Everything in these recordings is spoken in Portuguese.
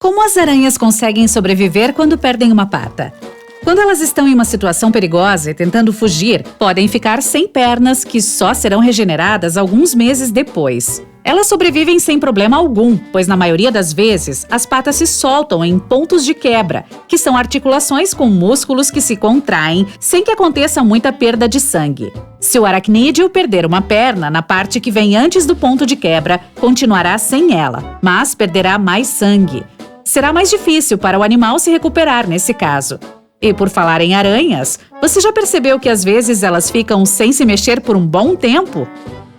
Como as aranhas conseguem sobreviver quando perdem uma pata? Quando elas estão em uma situação perigosa e tentando fugir, podem ficar sem pernas que só serão regeneradas alguns meses depois. Elas sobrevivem sem problema algum, pois na maioria das vezes as patas se soltam em pontos de quebra, que são articulações com músculos que se contraem sem que aconteça muita perda de sangue. Se o aracnídeo perder uma perna na parte que vem antes do ponto de quebra, continuará sem ela, mas perderá mais sangue. Será mais difícil para o animal se recuperar nesse caso. E por falar em aranhas, você já percebeu que às vezes elas ficam sem se mexer por um bom tempo?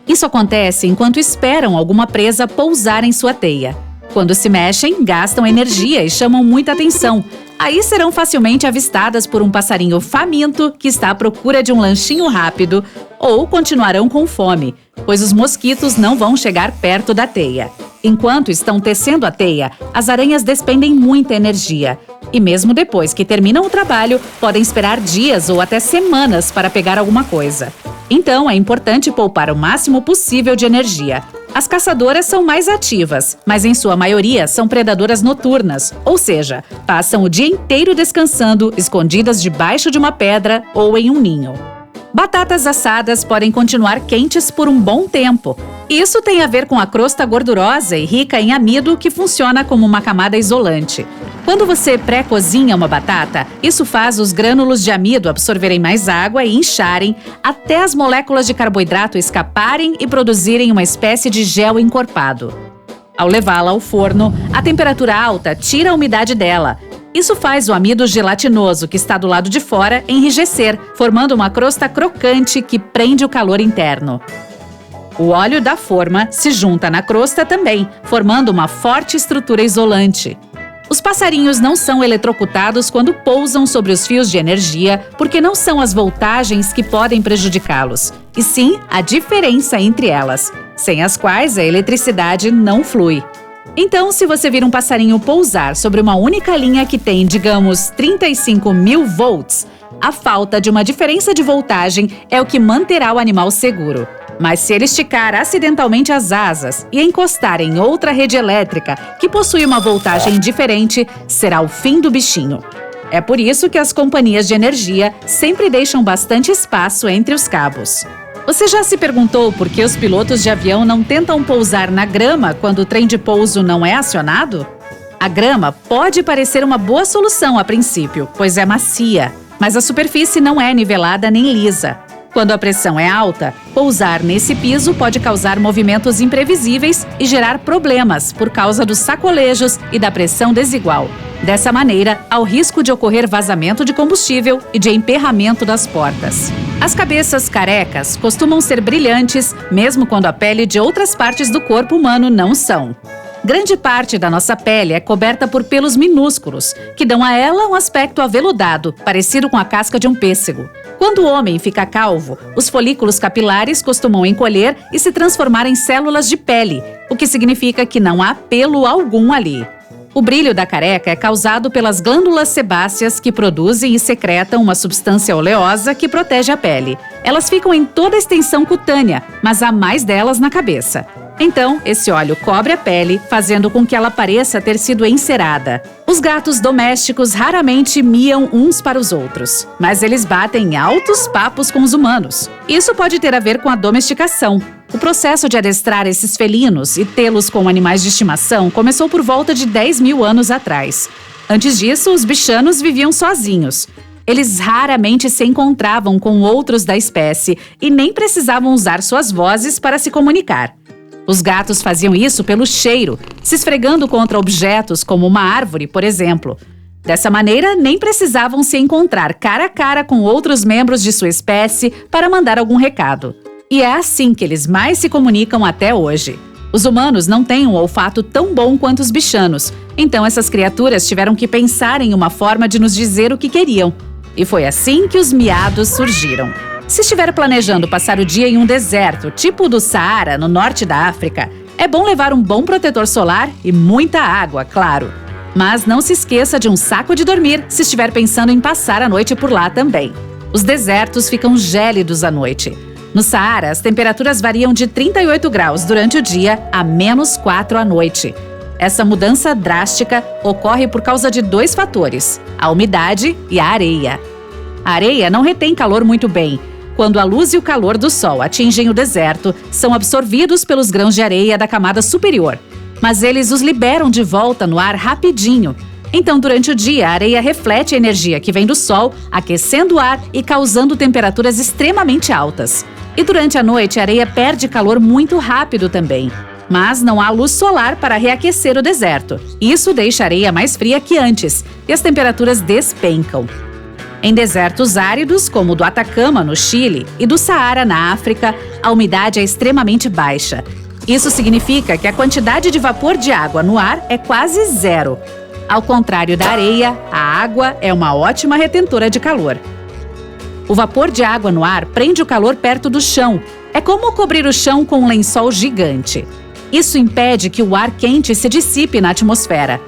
Isso acontece enquanto esperam alguma presa pousar em sua teia. Quando se mexem, gastam energia e chamam muita atenção. Aí serão facilmente avistadas por um passarinho faminto que está à procura de um lanchinho rápido, ou continuarão com fome, pois os mosquitos não vão chegar perto da teia. Enquanto estão tecendo a teia, as aranhas despendem muita energia. E mesmo depois que terminam o trabalho, podem esperar dias ou até semanas para pegar alguma coisa. Então, é importante poupar o máximo possível de energia. As caçadoras são mais ativas, mas em sua maioria são predadoras noturnas, ou seja, passam o dia inteiro descansando, escondidas debaixo de uma pedra ou em um ninho. Batatas assadas podem continuar quentes por um bom tempo. Isso tem a ver com a crosta gordurosa e rica em amido que funciona como uma camada isolante. Quando você pré-cozinha uma batata, isso faz os grânulos de amido absorverem mais água e incharem até as moléculas de carboidrato escaparem e produzirem uma espécie de gel encorpado. Ao levá-la ao forno, a temperatura alta tira a umidade dela. Isso faz o amido gelatinoso que está do lado de fora enrijecer, formando uma crosta crocante que prende o calor interno. O óleo da forma se junta na crosta também, formando uma forte estrutura isolante. Os passarinhos não são eletrocutados quando pousam sobre os fios de energia, porque não são as voltagens que podem prejudicá-los, e sim a diferença entre elas, sem as quais a eletricidade não flui. Então, se você vir um passarinho pousar sobre uma única linha que tem, digamos, 35.000 volts, a falta de uma diferença de voltagem é o que manterá o animal seguro. Mas se ele esticar acidentalmente as asas e encostar em outra rede elétrica que possui uma voltagem diferente, será o fim do bichinho. É por isso que as companhias de energia sempre deixam bastante espaço entre os cabos. Você já se perguntou por que os pilotos de avião não tentam pousar na grama quando o trem de pouso não é acionado? A grama pode parecer uma boa solução a princípio, pois é macia, mas a superfície não é nivelada nem lisa. Quando a pressão é alta, pousar nesse piso pode causar movimentos imprevisíveis e gerar problemas por causa dos sacolejos e da pressão desigual. Dessa maneira, há o risco de ocorrer vazamento de combustível e de emperramento das portas. As cabeças carecas costumam ser brilhantes, mesmo quando a pele de outras partes do corpo humano não são. Grande parte da nossa pele é coberta por pelos minúsculos, que dão a ela um aspecto aveludado, parecido com a casca de um pêssego. Quando o homem fica calvo, os folículos capilares costumam encolher e se transformar em células de pele, o que significa que não há pelo algum ali. O brilho da careca é causado pelas glândulas sebáceas que produzem e secretam uma substância oleosa que protege a pele. Elas ficam em toda a extensão cutânea, mas há mais delas na cabeça. Então, esse óleo cobre a pele, fazendo com que ela pareça ter sido encerada. Os gatos domésticos raramente miam uns para os outros, mas eles batem altos papos com os humanos. Isso pode ter a ver com a domesticação. O processo de adestrar esses felinos e tê-los como animais de estimação começou por volta de 10.000 anos atrás. Antes disso, os bichanos viviam sozinhos. Eles raramente se encontravam com outros da espécie e nem precisavam usar suas vozes para se comunicar. Os gatos faziam isso pelo cheiro, se esfregando contra objetos como uma árvore, por exemplo. Dessa maneira, nem precisavam se encontrar cara a cara com outros membros de sua espécie para mandar algum recado. E é assim que eles mais se comunicam até hoje. Os humanos não têm um olfato tão bom quanto os bichanos, então essas criaturas tiveram que pensar em uma forma de nos dizer o que queriam. E foi assim que os miados surgiram. Se estiver planejando passar o dia em um deserto, tipo o do Saara, no norte da África, é bom levar um bom protetor solar e muita água, claro. Mas não se esqueça de um saco de dormir se estiver pensando em passar a noite por lá também. Os desertos ficam gélidos à noite. No Saara, as temperaturas variam de 38 graus durante o dia a -4 à noite. Essa mudança drástica ocorre por causa de 2 fatores: a umidade e a areia. A areia não retém calor muito bem. Quando a luz e o calor do sol atingem o deserto, são absorvidos pelos grãos de areia da camada superior, mas eles os liberam de volta no ar rapidinho. Então, durante o dia, a areia reflete a energia que vem do sol, aquecendo o ar e causando temperaturas extremamente altas. E durante a noite, a areia perde calor muito rápido também. Mas não há luz solar para reaquecer o deserto. Isso deixa a areia mais fria que antes e as temperaturas despencam. Em desertos áridos, como o do Atacama, no Chile, e do Saara, na África, a umidade é extremamente baixa. Isso significa que a quantidade de vapor de água no ar é quase zero. Ao contrário da areia, a água é uma ótima retentora de calor. O vapor de água no ar prende o calor perto do chão. É como cobrir o chão com um lençol gigante. Isso impede que o ar quente se dissipe na atmosfera.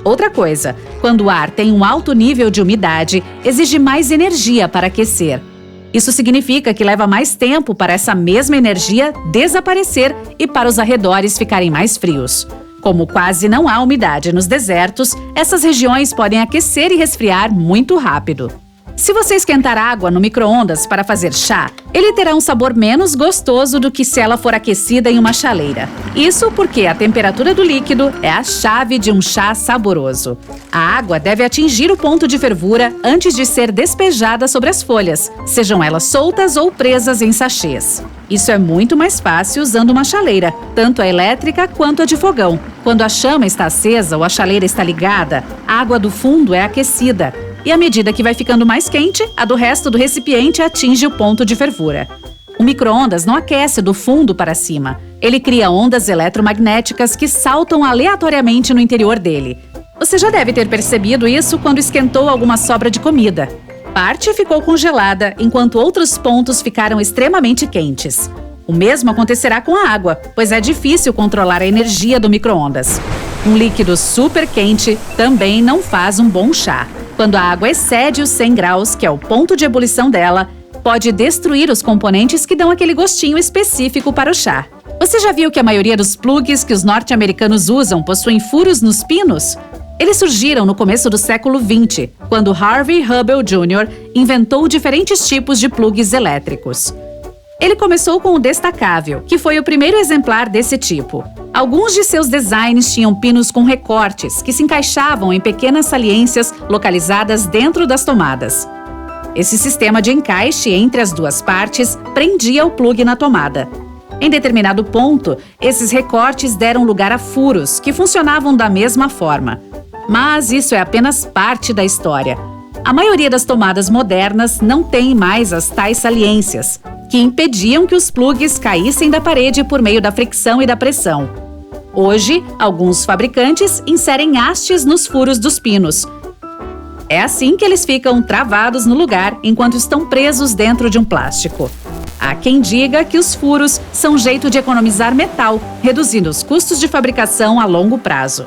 Outra coisa, quando o ar tem um alto nível de umidade, exige mais energia para aquecer. Isso significa que leva mais tempo para essa mesma energia desaparecer e para os arredores ficarem mais frios. Como quase não há umidade nos desertos, essas regiões podem aquecer e resfriar muito rápido. Se você esquentar água no micro-ondas para fazer chá, ele terá um sabor menos gostoso do que se ela for aquecida em uma chaleira. Isso porque a temperatura do líquido é a chave de um chá saboroso. A água deve atingir o ponto de fervura antes de ser despejada sobre as folhas, sejam elas soltas ou presas em sachês. Isso é muito mais fácil usando uma chaleira, tanto a elétrica quanto a de fogão. Quando a chama está acesa ou a chaleira está ligada, a água do fundo é aquecida. E à medida que vai ficando mais quente, a do resto do recipiente atinge o ponto de fervura. O micro-ondas não aquece do fundo para cima. Ele cria ondas eletromagnéticas que saltam aleatoriamente no interior dele. Você já deve ter percebido isso quando esquentou alguma sobra de comida. Parte ficou congelada, enquanto outros pontos ficaram extremamente quentes. O mesmo acontecerá com a água, pois é difícil controlar a energia do micro-ondas. Um líquido super quente também não faz um bom chá. Quando a água excede os 100 graus, que é o ponto de ebulição dela, pode destruir os componentes que dão aquele gostinho específico para o chá. Você já viu que a maioria dos plugs que os norte-americanos usam possuem furos nos pinos? Eles surgiram no começo do século XX, quando Harvey Hubbell Jr. inventou diferentes tipos de plugs elétricos. Ele começou com o destacável, que foi o primeiro exemplar desse tipo. Alguns de seus designs tinham pinos com recortes, que se encaixavam em pequenas saliências localizadas dentro das tomadas. Esse sistema de encaixe entre as duas partes prendia o plug na tomada. Em determinado ponto, esses recortes deram lugar a furos, que funcionavam da mesma forma. Mas isso é apenas parte da história. A maioria das tomadas modernas não tem mais as tais saliências, que impediam que os plugs caíssem da parede por meio da fricção e da pressão. Hoje, alguns fabricantes inserem hastes nos furos dos pinos. É assim que eles ficam travados no lugar enquanto estão presos dentro de um plástico. Há quem diga que os furos são um jeito de economizar metal, reduzindo os custos de fabricação a longo prazo.